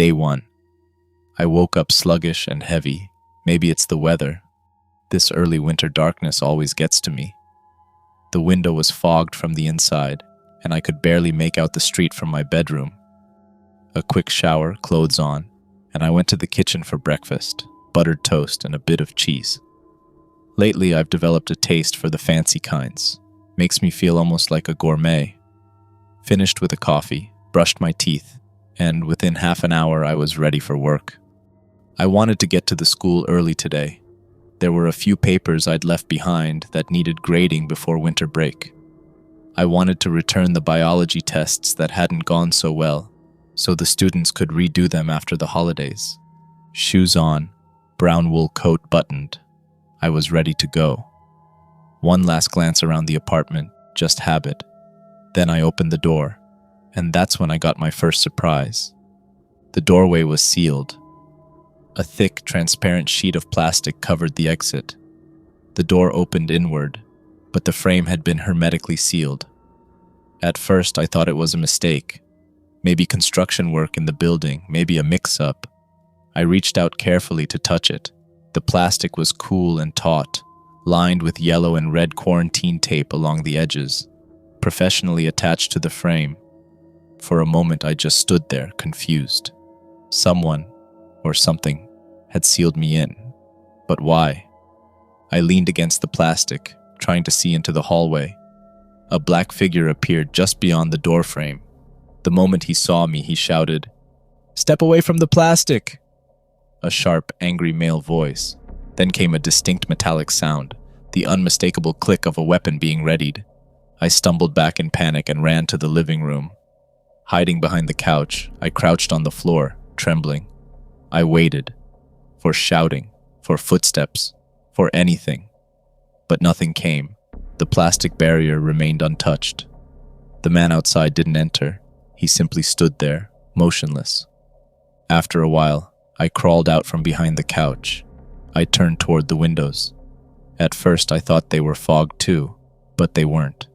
Day 1. I woke up sluggish and heavy. Maybe it's the weather. This early winter darkness always gets to me. The window was fogged from the inside, and I could barely make out the street from my bedroom. A quick shower, clothes on, and I went to the kitchen for breakfast, buttered toast and a bit of cheese. Lately, I've developed a taste for the fancy kinds. Makes me feel almost like a gourmet. Finished with a coffee, brushed my teeth, and within half an hour I was ready for work. I wanted to get to the school early today. There were a few papers I'd left behind that needed grading before winter break. I wanted to return the biology tests that hadn't gone so well, so the students could redo them after the holidays. Shoes on, brown wool coat buttoned. I was ready to go. One last glance around the apartment, just habit. Then I opened the door, and that's when I got my first surprise. The doorway was sealed. A thick, transparent sheet of plastic covered the exit. The door opened inward, but the frame had been hermetically sealed. At first, I thought it was a mistake. Maybe construction work in the building, maybe a mix-up. I reached out carefully to touch it. The plastic was cool and taut, lined with yellow and red quarantine tape along the edges, professionally attached to the frame. For a moment, I just stood there, confused. Someone, or something, had sealed me in. But why? I leaned against the plastic, trying to see into the hallway. A black figure appeared just beyond the doorframe. The moment he saw me, he shouted, "Step away from the plastic!" A sharp, angry male voice. Then came a distinct metallic sound, the unmistakable click of a weapon being readied. I stumbled back in panic and ran to the living room. Hiding behind the couch, I crouched on the floor, trembling. I waited. For shouting, for footsteps, for anything. But nothing came. The plastic barrier remained untouched. The man outside didn't enter. He simply stood there, motionless. After a while, I crawled out from behind the couch. I turned toward the windows. At first, I thought they were fogged too, but they weren't.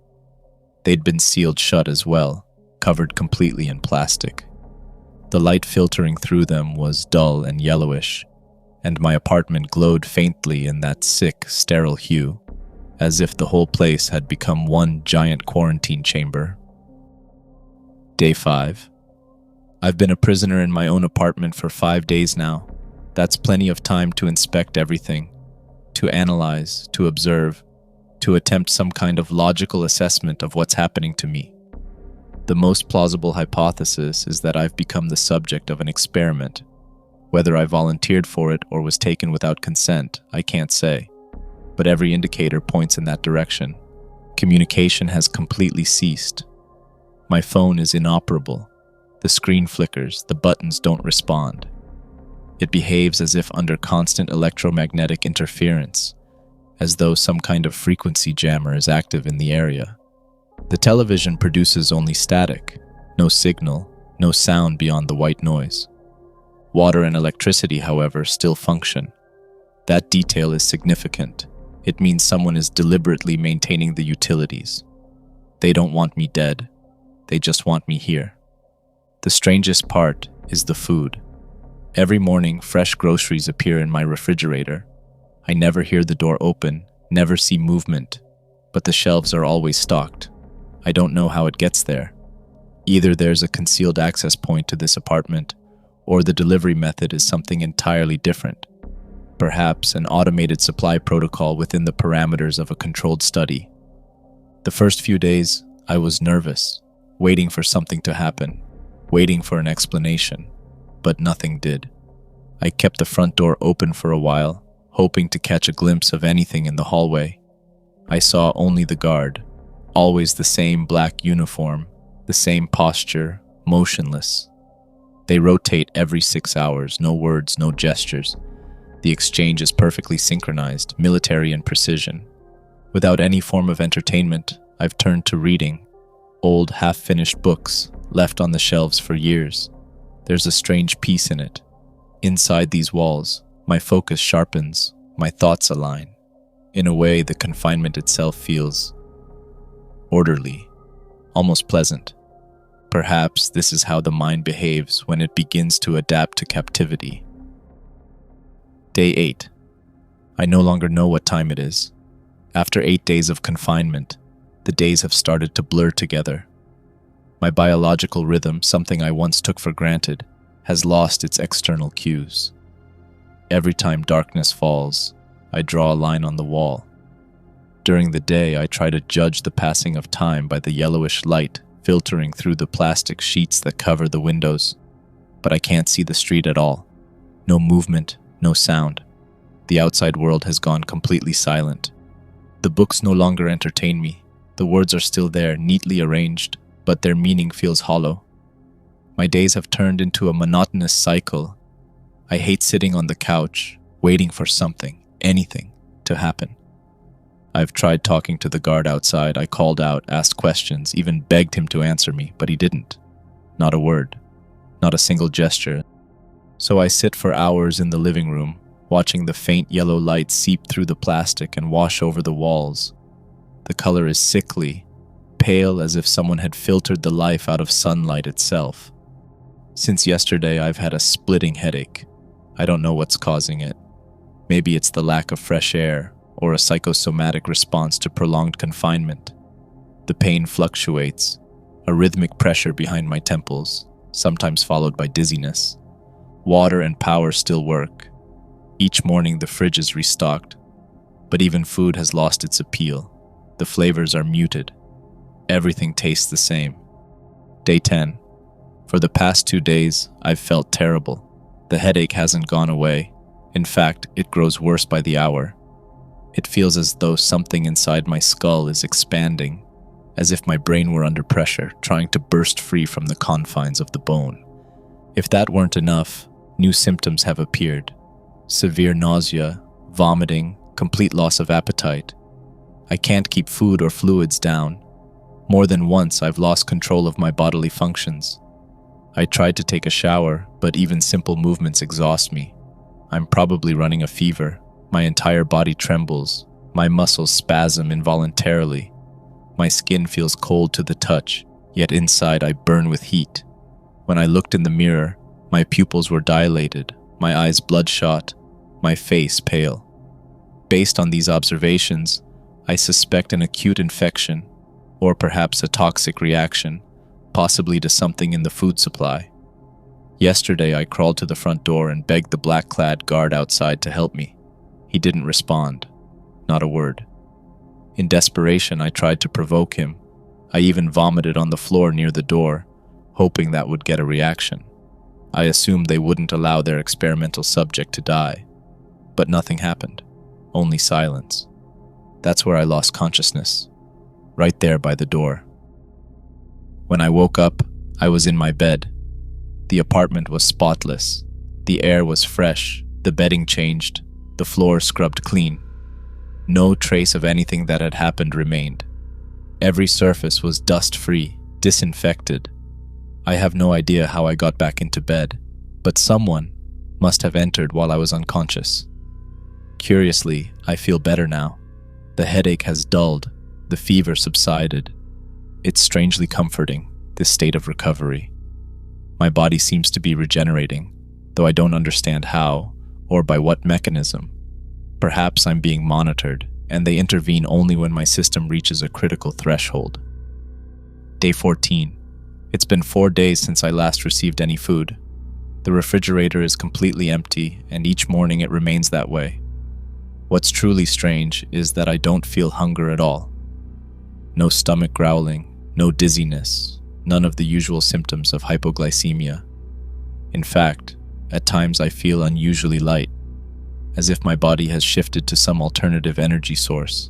They'd been sealed shut as well, covered completely in plastic. The light filtering through them was dull and yellowish, and my apartment glowed faintly in that sick, sterile hue, as if the whole place had become one giant quarantine chamber. Day 5. I've been a prisoner in my own apartment for 5 days now. That's plenty of time to inspect everything, to analyze, to observe, to attempt some kind of logical assessment of what's happening to me. The most plausible hypothesis is that I've become the subject of an experiment. Whether I volunteered for it or was taken without consent, I can't say. But every indicator points in that direction. Communication has completely ceased. My phone is inoperable. The screen flickers, the buttons don't respond. It behaves as if under constant electromagnetic interference, as though some kind of frequency jammer is active in the area. The television produces only static, no signal, no sound beyond the white noise. Water and electricity, however, still function. That detail is significant. It means someone is deliberately maintaining the utilities. They don't want me dead. They just want me here. The strangest part is the food. Every morning, fresh groceries appear in my refrigerator. I never hear the door open, never see movement, but the shelves are always stocked. I don't know how it gets there. Either there's a concealed access point to this apartment, or the delivery method is something entirely different. Perhaps an automated supply protocol within the parameters of a controlled study. The first few days, I was nervous, waiting for something to happen, waiting for an explanation, but nothing did. I kept the front door open for a while, hoping to catch a glimpse of anything in the hallway. I saw only the guard, always the same black uniform, the same posture, motionless. They rotate every 6 hours, no words, no gestures. The exchange is perfectly synchronized, military in precision. Without any form of entertainment, I've turned to reading. Old, half-finished books, left on the shelves for years. There's a strange peace in it. Inside these walls, my focus sharpens, my thoughts align. In a way, the confinement itself feels orderly, almost pleasant. Perhaps this is how the mind behaves when it begins to adapt to captivity. Day 8. I no longer know what time it is. After 8 days of confinement, the days have started to blur together. My biological rhythm, something I once took for granted, has lost its external cues. Every time darkness falls, I draw a line on the wall. During the day, I try to judge the passing of time by the yellowish light filtering through the plastic sheets that cover the windows, but I can't see the street at all. No movement, no sound. The outside world has gone completely silent. The books no longer entertain me. The words are still there, neatly arranged, but their meaning feels hollow. My days have turned into a monotonous cycle. I hate sitting on the couch, waiting for something, anything, to happen. I've tried talking to the guard outside. I called out, asked questions, even begged him to answer me, but he didn't. Not a word. Not a single gesture. So I sit for hours in the living room, watching the faint yellow light seep through the plastic and wash over the walls. The color is sickly, pale as if someone had filtered the life out of sunlight itself. Since yesterday, I've had a splitting headache. I don't know what's causing it. Maybe it's the lack of fresh air, or a psychosomatic response to prolonged confinement. The pain fluctuates, a rhythmic pressure behind my temples, sometimes followed by dizziness. Water and power still work. Each morning the fridge is restocked, but even food has lost its appeal. The flavors are muted. Everything tastes the same. Day 10. For the past 2 days, I've felt terrible. The headache hasn't gone away. In fact, it grows worse by the hour. It feels as though something inside my skull is expanding, as if my brain were under pressure, trying to burst free from the confines of the bone. If that weren't enough, new symptoms have appeared. Severe nausea, vomiting, complete loss of appetite. I can't keep food or fluids down. More than once, I've lost control of my bodily functions. I tried to take a shower, but even simple movements exhaust me. I'm probably running a fever. My entire body trembles. My muscles spasm involuntarily. My skin feels cold to the touch, yet inside I burn with heat. When I looked in the mirror, my pupils were dilated, my eyes bloodshot, my face pale. Based on these observations, I suspect an acute infection, or perhaps a toxic reaction, possibly to something in the food supply. Yesterday, I crawled to the front door and begged the black-clad guard outside to help me. He didn't respond. Not a word. In desperation, I tried to provoke him. I even vomited on the floor near the door, hoping that would get a reaction. I assumed they wouldn't allow their experimental subject to die. But nothing happened. Only silence. That's where I lost consciousness. Right there by the door. When I woke up, I was in my bed. The apartment was spotless. The air was fresh, the bedding changed, the floor scrubbed clean. No trace of anything that had happened remained. Every surface was dust-free, disinfected. I have no idea how I got back into bed, but someone must have entered while I was unconscious. Curiously, I feel better now. The headache has dulled, the fever subsided. It's strangely comforting, this state of recovery. My body seems to be regenerating, though I don't understand how or by what mechanism. Perhaps I'm being monitored, and they intervene only when my system reaches a critical threshold. Day 14. It's been 4 days since I last received any food. The refrigerator is completely empty, and each morning it remains that way. What's truly strange is that I don't feel hunger at all. No stomach growling, no dizziness, none of the usual symptoms of hypoglycemia. In fact, at times I feel unusually light, as if my body has shifted to some alternative energy source.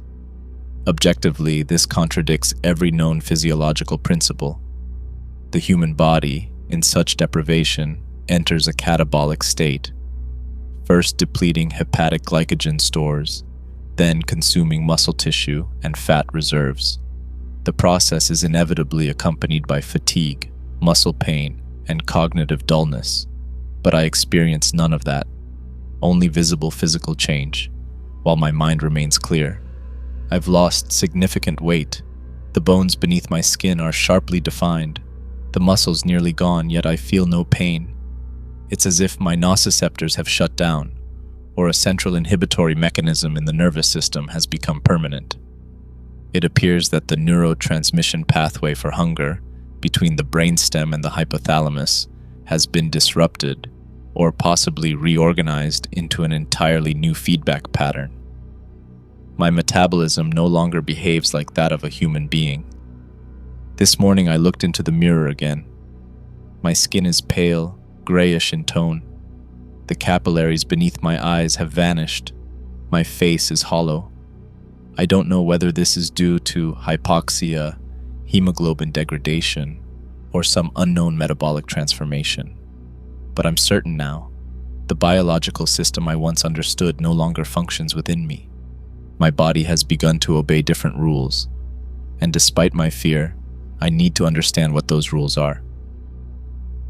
Objectively, this contradicts every known physiological principle. The human body, in such deprivation, enters a catabolic state, first depleting hepatic glycogen stores, then consuming muscle tissue and fat reserves. The process is inevitably accompanied by fatigue, muscle pain, and cognitive dullness, but I experience none of that. Only visible physical change, while my mind remains clear. I've lost significant weight. The bones beneath my skin are sharply defined. The muscle's nearly gone, yet I feel no pain. It's as if my nociceptors have shut down, or a central inhibitory mechanism in the nervous system has become permanent. It appears that the neurotransmission pathway for hunger between the brainstem and the hypothalamus has been disrupted or possibly reorganized into an entirely new feedback pattern. My metabolism no longer behaves like that of a human being. This morning I looked into the mirror again. My skin is pale, grayish in tone. The capillaries beneath my eyes have vanished. My face is hollow. I don't know whether this is due to hypoxia, hemoglobin degradation, or some unknown metabolic transformation. But I'm certain now, the biological system I once understood no longer functions within me. My body has begun to obey different rules, and despite my fear, I need to understand what those rules are.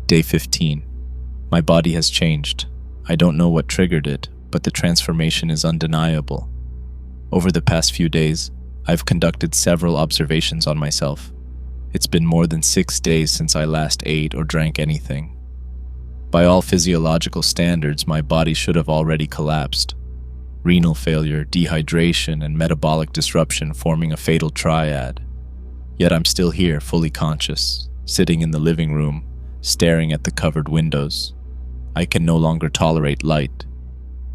Day 15. My body has changed. I don't know what triggered it, but the transformation is undeniable. Over the past few days, I've conducted several observations on myself. It's been more than 6 days since I last ate or drank anything. By all physiological standards, my body should have already collapsed. Renal failure, dehydration, and metabolic disruption forming a fatal triad. Yet I'm still here, fully conscious, sitting in the living room, staring at the covered windows. I can no longer tolerate light.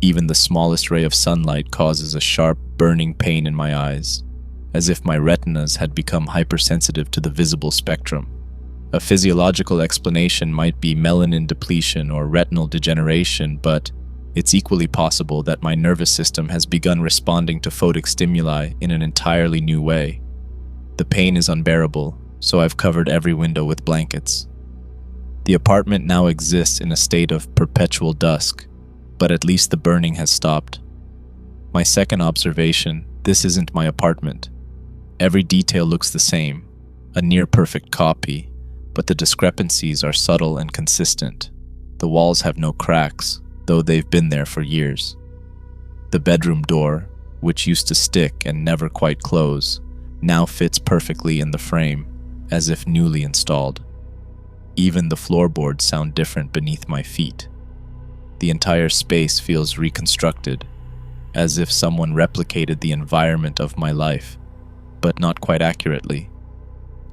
Even the smallest ray of sunlight causes a sharp, burning pain in my eyes, as if my retinas had become hypersensitive to the visible spectrum. A physiological explanation might be melanin depletion or retinal degeneration, but it's equally possible that my nervous system has begun responding to photic stimuli in an entirely new way. The pain is unbearable, so I've covered every window with blankets. The apartment now exists in a state of perpetual dusk, but at least the burning has stopped. My second observation, this isn't my apartment. Every detail looks the same, a near-perfect copy, but the discrepancies are subtle and consistent. The walls have no cracks, though they've been there for years. The bedroom door, which used to stick and never quite close, now fits perfectly in the frame, as if newly installed. Even the floorboards sound different beneath my feet. The entire space feels reconstructed, as if someone replicated the environment of my life, but not quite accurately.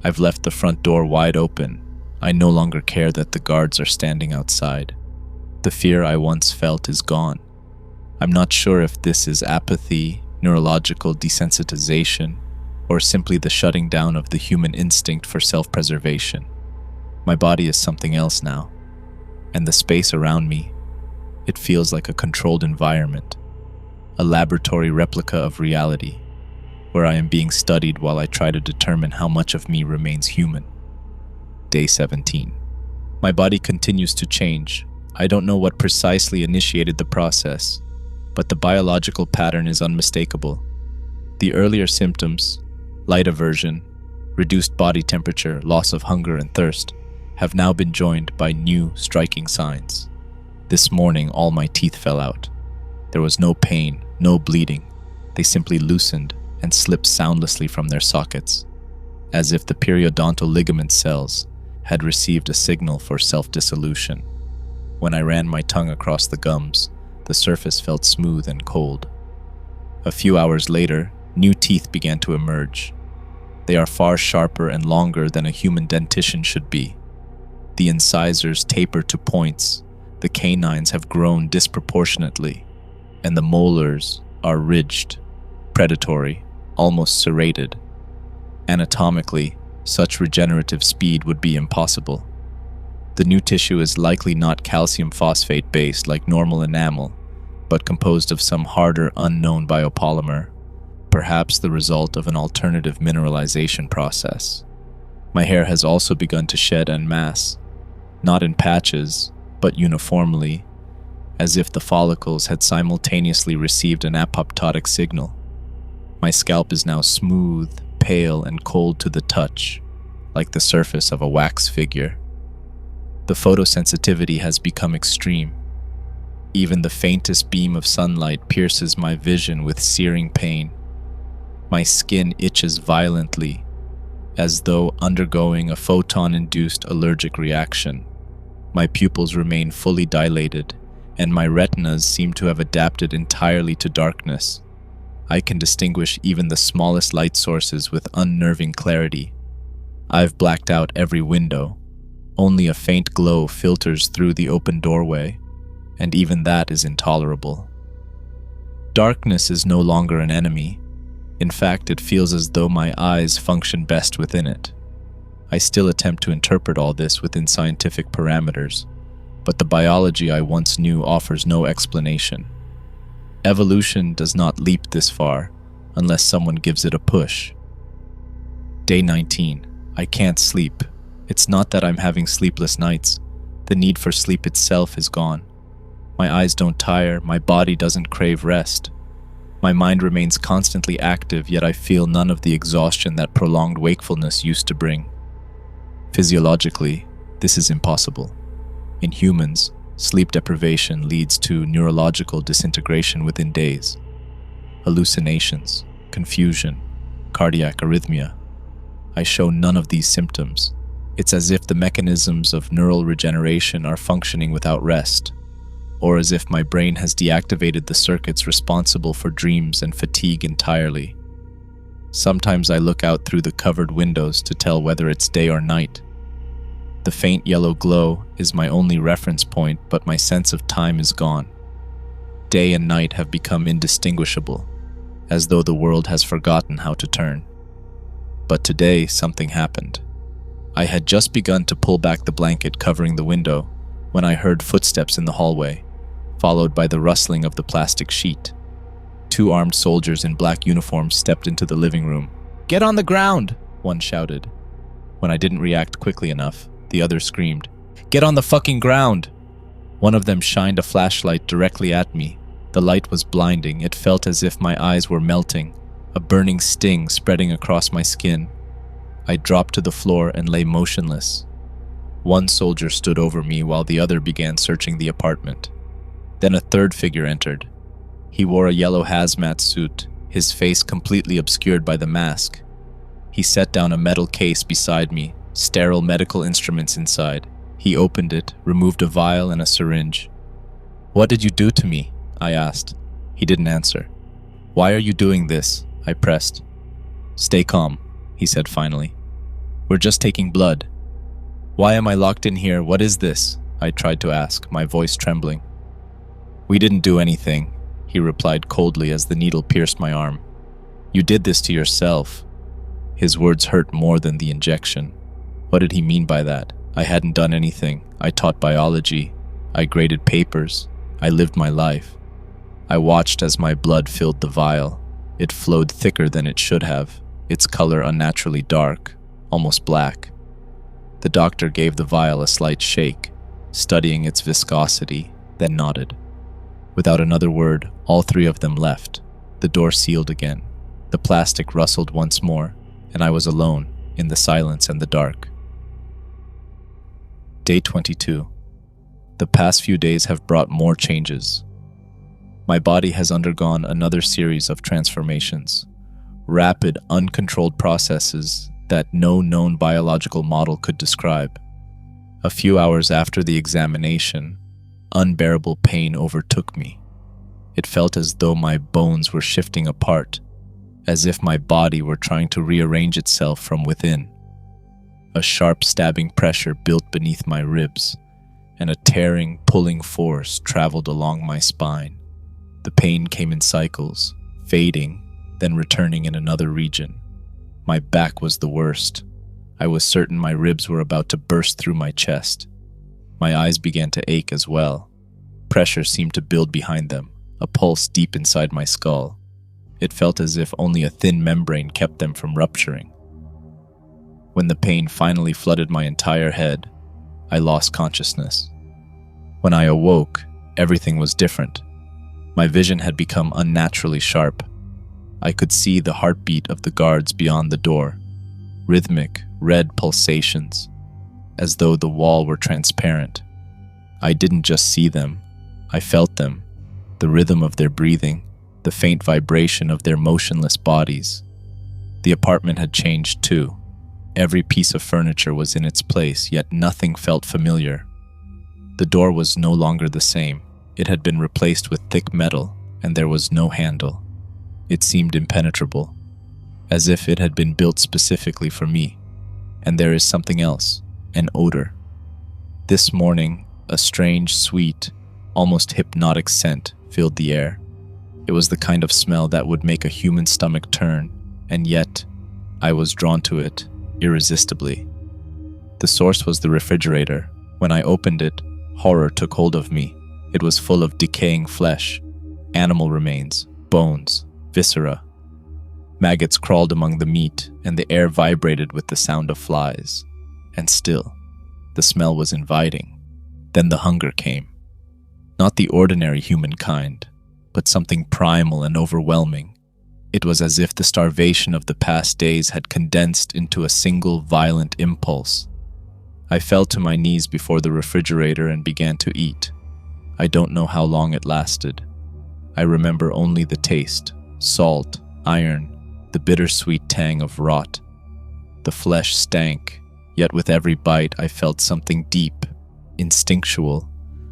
I've left the front door wide open. I no longer care that the guards are standing outside. The fear I once felt is gone. I'm not sure if this is apathy, neurological desensitization, or simply the shutting down of the human instinct for self-preservation. My body is something else now, and the space around me, it feels like a controlled environment, a laboratory replica of reality, where I am being studied while I try to determine how much of me remains human. Day 17. My body continues to change. I don't know what precisely initiated the process, but the biological pattern is unmistakable. The earlier symptoms, light aversion, reduced body temperature, loss of hunger and thirst, have now been joined by new, striking signs. This morning, all my teeth fell out. There was no pain, no bleeding. They simply loosened and slipped soundlessly from their sockets, as if the periodontal ligament cells had received a signal for self-dissolution. When I ran my tongue across the gums, the surface felt smooth and cold. A few hours later, new teeth began to emerge. They are far sharper and longer than a human dentition should be. The incisors taper to points, the canines have grown disproportionately, and the molars are ridged, predatory, almost serrated. Anatomically, such regenerative speed would be impossible. The new tissue is likely not calcium phosphate based like normal enamel, but composed of some harder unknown biopolymer, perhaps the result of an alternative mineralization process. My hair has also begun to shed en masse, not in patches, but uniformly, as if the follicles had simultaneously received an apoptotic signal. My scalp is now smooth, pale, and cold to the touch, like the surface of a wax figure. The photosensitivity has become extreme. Even the faintest beam of sunlight pierces my vision with searing pain. My skin itches violently, as though undergoing a photon-induced allergic reaction. My pupils remain fully dilated, and my retinas seem to have adapted entirely to darkness. I can distinguish even the smallest light sources with unnerving clarity. I've blacked out every window. Only a faint glow filters through the open doorway, and even that is intolerable. Darkness is no longer an enemy. In fact, it feels as though my eyes function best within it. I still attempt to interpret all this within scientific parameters, but the biology I once knew offers no explanation. Evolution does not leap this far unless someone gives it a push. Day 19. I can't sleep. It's not that I'm having sleepless nights. The need for sleep itself is gone. My eyes don't tire, my body doesn't crave rest. My mind remains constantly active, yet I feel none of the exhaustion that prolonged wakefulness used to bring. Physiologically, this is impossible. In humans, sleep deprivation leads to neurological disintegration within days. Hallucinations, confusion, cardiac arrhythmia. I show none of these symptoms. It's as if the mechanisms of neural regeneration are functioning without rest, or as if my brain has deactivated the circuits responsible for dreams and fatigue entirely. Sometimes I look out through the covered windows to tell whether it's day or night. The faint yellow glow is my only reference point, but my sense of time is gone. Day and night have become indistinguishable, as though the world has forgotten how to turn. But today, something happened. I had just begun to pull back the blanket covering the window when I heard footsteps in the hallway, followed by the rustling of the plastic sheet. 2 armed soldiers in black uniforms stepped into the living room. "Get on the ground!" one shouted. When I didn't react quickly enough, the other screamed, "Get on the fucking ground!" One of them shined a flashlight directly at me. The light was blinding. It felt as if my eyes were melting, a burning sting spreading across my skin. I dropped to the floor and lay motionless. One soldier stood over me while the other began searching the apartment. Then a third figure entered. He wore a yellow hazmat suit, his face completely obscured by the mask. He set down a metal case beside me, sterile medical instruments inside. He opened it, removed a vial and a syringe. "What did you do to me?" I asked. He didn't answer. "Why are you doing this?" I pressed. "Stay calm," he said finally. "We're just taking blood." "Why am I locked in here? What is this?" I tried to ask, my voice trembling. "We didn't do anything," he replied coldly as the needle pierced my arm. "You did this to yourself." His words hurt more than the injection. What did he mean by that? I hadn't done anything. I taught biology. I graded papers. I lived my life. I watched as my blood filled the vial. It flowed thicker than it should have, its color unnaturally dark, almost black. The doctor gave the vial a slight shake, studying its viscosity, then nodded. Without another word, all 3 of them left. The door sealed again. The plastic rustled once more, and I was alone, in the silence and the dark. Day 22. The past few days have brought more changes. My body has undergone another series of transformations, rapid, uncontrolled processes that no known biological model could describe. A few hours after the examination, unbearable pain overtook me. It felt as though my bones were shifting apart, as if my body were trying to rearrange itself from within. A sharp stabbing pressure built beneath my ribs, and a tearing, pulling force traveled along my spine. The pain came in cycles, fading, then returning in another region. My back was the worst. I was certain my ribs were about to burst through my chest. My eyes began to ache as well. Pressure seemed to build behind them, a pulse deep inside my skull. It felt as if only a thin membrane kept them from rupturing. When the pain finally flooded my entire head, I lost consciousness. When I awoke, everything was different. My vision had become unnaturally sharp. I could see the heartbeat of the guards beyond the door, rhythmic, red pulsations, as though the wall were transparent. I didn't just see them, I felt them, the rhythm of their breathing, the faint vibration of their motionless bodies. The apartment had changed too. Every piece of furniture was in its place, yet nothing felt familiar. The door was no longer the same. It had been replaced with thick metal, and there was no handle. It seemed impenetrable, as if it had been built specifically for me. And there is something else, an odor. This morning, a strange, sweet, almost hypnotic scent filled the air. It was the kind of smell that would make a human stomach turn, and yet I was drawn to it irresistibly. The source was the refrigerator. When I opened it, horror took hold of me. It was full of decaying flesh, animal remains, bones, viscera. Maggots crawled among the meat, and the air vibrated with the sound of flies. And still, the smell was inviting. Then the hunger came. Not the ordinary humankind, but something primal and overwhelming. It was as if the starvation of the past days had condensed into a single violent impulse. I fell to my knees before the refrigerator and began to eat. I don't know how long it lasted. I remember only the taste, salt, iron, the bittersweet tang of rot. The flesh stank, yet with every bite I felt something deep, instinctual,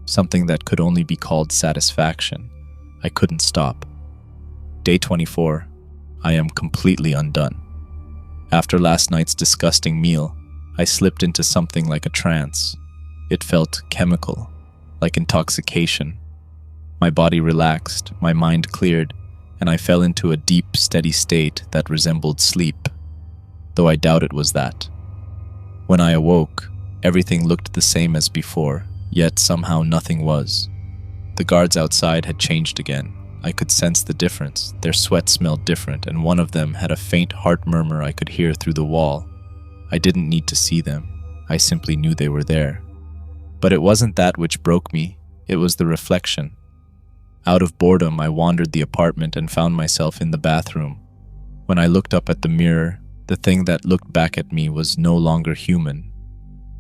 something that could only be called satisfaction. I couldn't stop. Day 24. I am completely undone. After last night's disgusting meal, I slipped into something like a trance. It felt chemical, like intoxication. My body relaxed, my mind cleared, and I fell into a deep, steady state that resembled sleep, though I doubt it was that. When I awoke, everything looked the same as before, yet somehow nothing was. The guards outside had changed again. I could sense the difference. Their sweat smelled different, and one of them had a faint heart murmur I could hear through the wall. I didn't need to see them. I simply knew they were there. But it wasn't that which broke me. It was the reflection. Out of boredom, I wandered the apartment and found myself in the bathroom. When I looked up at the mirror, the thing that looked back at me was no longer human.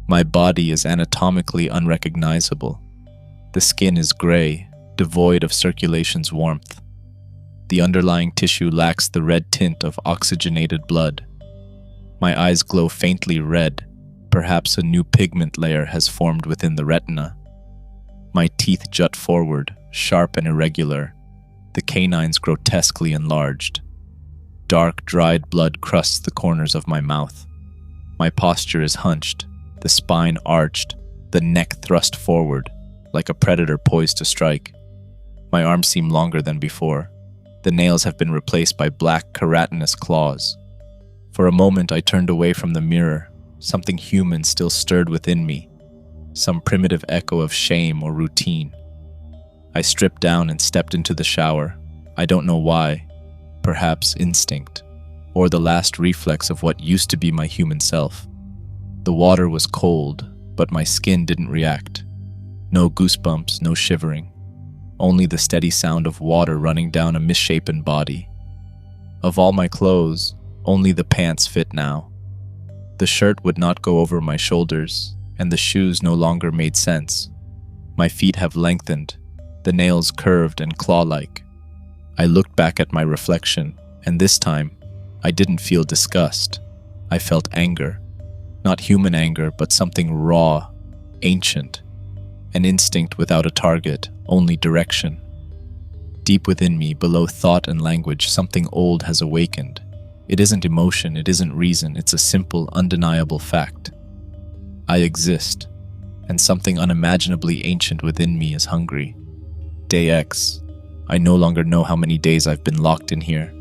My body is anatomically unrecognizable. The skin is gray, devoid of circulation's warmth. The underlying tissue lacks the red tint of oxygenated blood. My eyes glow faintly red. Perhaps a new pigment layer has formed within the retina. My teeth jut forward, sharp and irregular, the canines grotesquely enlarged. Dark, dried blood crusts the corners of my mouth. My posture is hunched, the spine arched, the neck thrust forward, like a predator poised to strike. My arms seem longer than before. The nails have been replaced by black, keratinous claws. For a moment, I turned away from the mirror. Something human still stirred within me, some primitive echo of shame or routine. I stripped down and stepped into the shower. I don't know why, perhaps instinct, or the last reflex of what used to be my human self. The water was cold, but my skin didn't react. No goosebumps, no shivering. Only the steady sound of water running down a misshapen body. Of all my clothes, only the pants fit now. The shirt would not go over my shoulders, and the shoes no longer made sense. My feet have lengthened, the nails curved and claw-like. I looked back at my reflection, and this time, I didn't feel disgust. I felt anger. Not human anger, but something raw, ancient. An instinct without a target, only direction. Deep within me, below thought and language, something old has awakened. It isn't emotion, it isn't reason, it's a simple, undeniable fact. I exist, and something unimaginably ancient within me is hungry. Day X. I no longer know how many days I've been locked in here.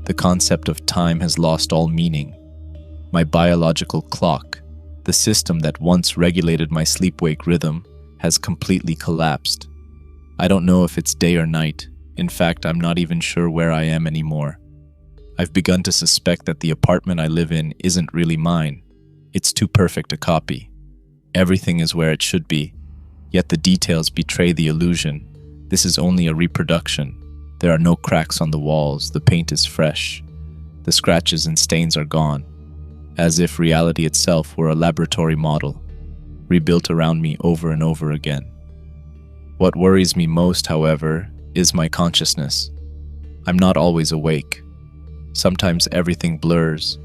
The concept of time has lost all meaning. My biological clock, the system that once regulated my sleep-wake rhythm, has completely collapsed. I don't know if it's day or night. In fact, I'm not even sure where I am anymore. I've begun to suspect that the apartment I live in isn't really mine. It's too perfect a copy. Everything is where it should be, yet the details betray the illusion. This is only a reproduction. There are no cracks on the walls, the paint is fresh. The scratches and stains are gone, as if reality itself were a laboratory model, rebuilt around me over and over again. What worries me most, however, is my consciousness. I'm not always awake. Sometimes everything blurs.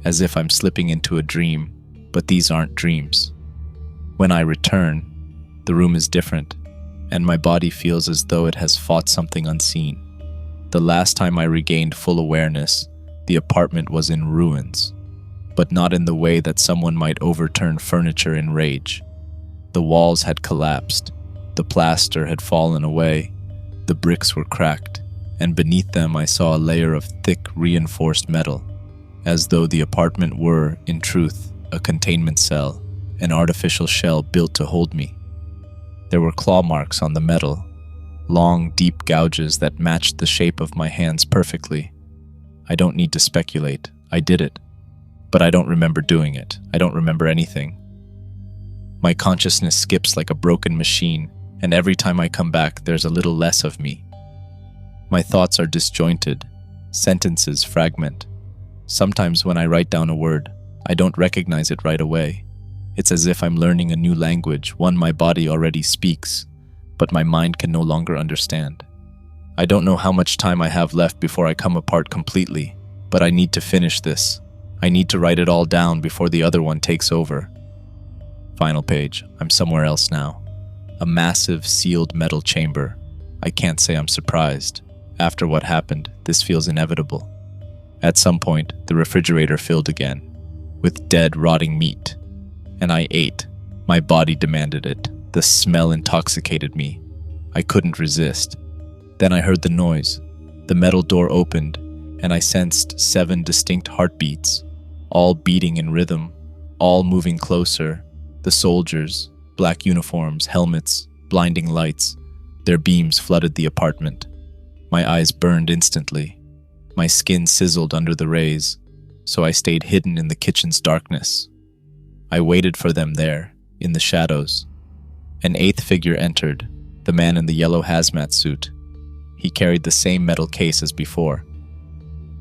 as if I'm slipping into a dream, but these aren't dreams. When I return, the room is different, and my body feels as though it has fought something unseen. The last time I regained full awareness, the apartment was in ruins, but not in the way that someone might overturn furniture in rage. The walls had collapsed, the plaster had fallen away, the bricks were cracked, and beneath them I saw a layer of thick, reinforced metal, as though the apartment were, in truth, a containment cell, an artificial shell built to hold me. There were claw marks on the metal, long, deep gouges that matched the shape of my hands perfectly. I don't need to speculate. I did it. But I don't remember doing it. I don't remember anything. My consciousness skips like a broken machine, and every time I come back, there's a little less of me. My thoughts are disjointed. Sentences fragment. Sometimes when I write down a word, I don't recognize it right away. It's as if I'm learning a new language, one my body already speaks, but my mind can no longer understand. I don't know how much time I have left before I come apart completely, but I need to finish this. I need to write it all down before the other one takes over. Final page. I'm somewhere else now. A massive, sealed metal chamber. I can't say I'm surprised. After what happened, this feels inevitable. At some point, the refrigerator filled again, with dead, rotting meat. And I ate. My body demanded it. The smell intoxicated me. I couldn't resist. Then I heard the noise. The metal door opened, and I sensed 7 distinct heartbeats, all beating in rhythm, all moving closer. The soldiers, black uniforms, helmets, blinding lights. Their beams flooded the apartment. My eyes burned instantly. My skin sizzled under the rays, so I stayed hidden in the kitchen's darkness. I waited for them there, in the shadows. An 8th figure entered, the man in the yellow hazmat suit. He carried the same metal case as before.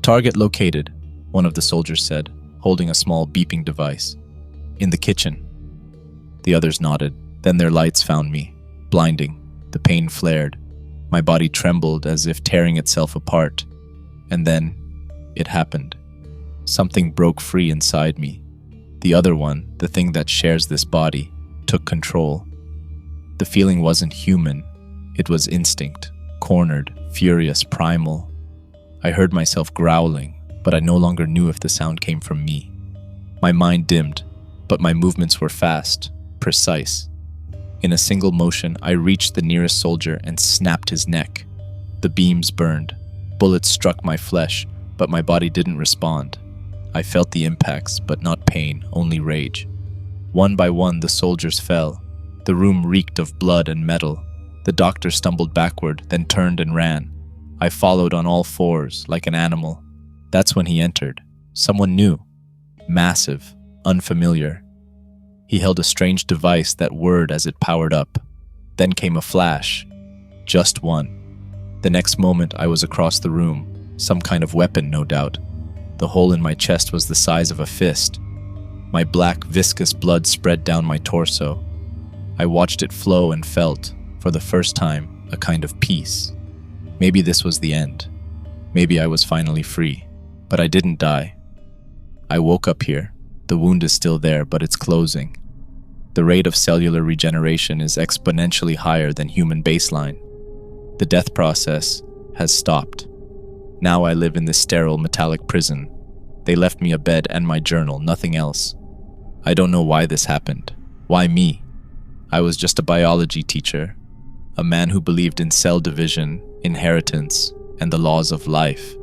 "Target located," one of the soldiers said, holding a small beeping device. "In the kitchen." The others nodded. Then their lights found me, blinding. The pain flared. My body trembled as if tearing itself apart. And then, it happened. Something broke free inside me. The other one, the thing that shares this body, took control. The feeling wasn't human. It was instinct, cornered, furious, primal. I heard myself growling, but I no longer knew if the sound came from me. My mind dimmed, but my movements were fast, precise. In a single motion, I reached the nearest soldier and snapped his neck. The beams burned. Bullets struck my flesh, but my body didn't respond. I felt the impacts, but not pain, only rage. One by one, the soldiers fell. The room reeked of blood and metal. The doctor stumbled backward, then turned and ran. I followed on all fours, like an animal. That's when he entered. Someone new. Massive. Unfamiliar. He held a strange device that whirred as it powered up. Then came a flash. Just one. The next moment, I was across the room. Some kind of weapon, no doubt. The hole in my chest was the size of a fist. My black, viscous blood spread down my torso. I watched it flow and felt, for the first time, a kind of peace. Maybe this was the end. Maybe I was finally free. But I didn't die. I woke up here. The wound is still there, but it's closing. The rate of cellular regeneration is exponentially higher than human baseline. The death process has stopped. Now I live in this sterile metallic prison. They left me a bed and my journal, nothing else. I don't know why this happened. Why me? I was just a biology teacher, a man who believed in cell division, inheritance, and the laws of life.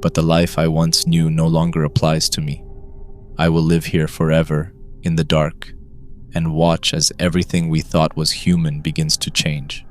But the life I once knew no longer applies to me. I will live here forever, in the dark, and watch as everything we thought was human begins to change.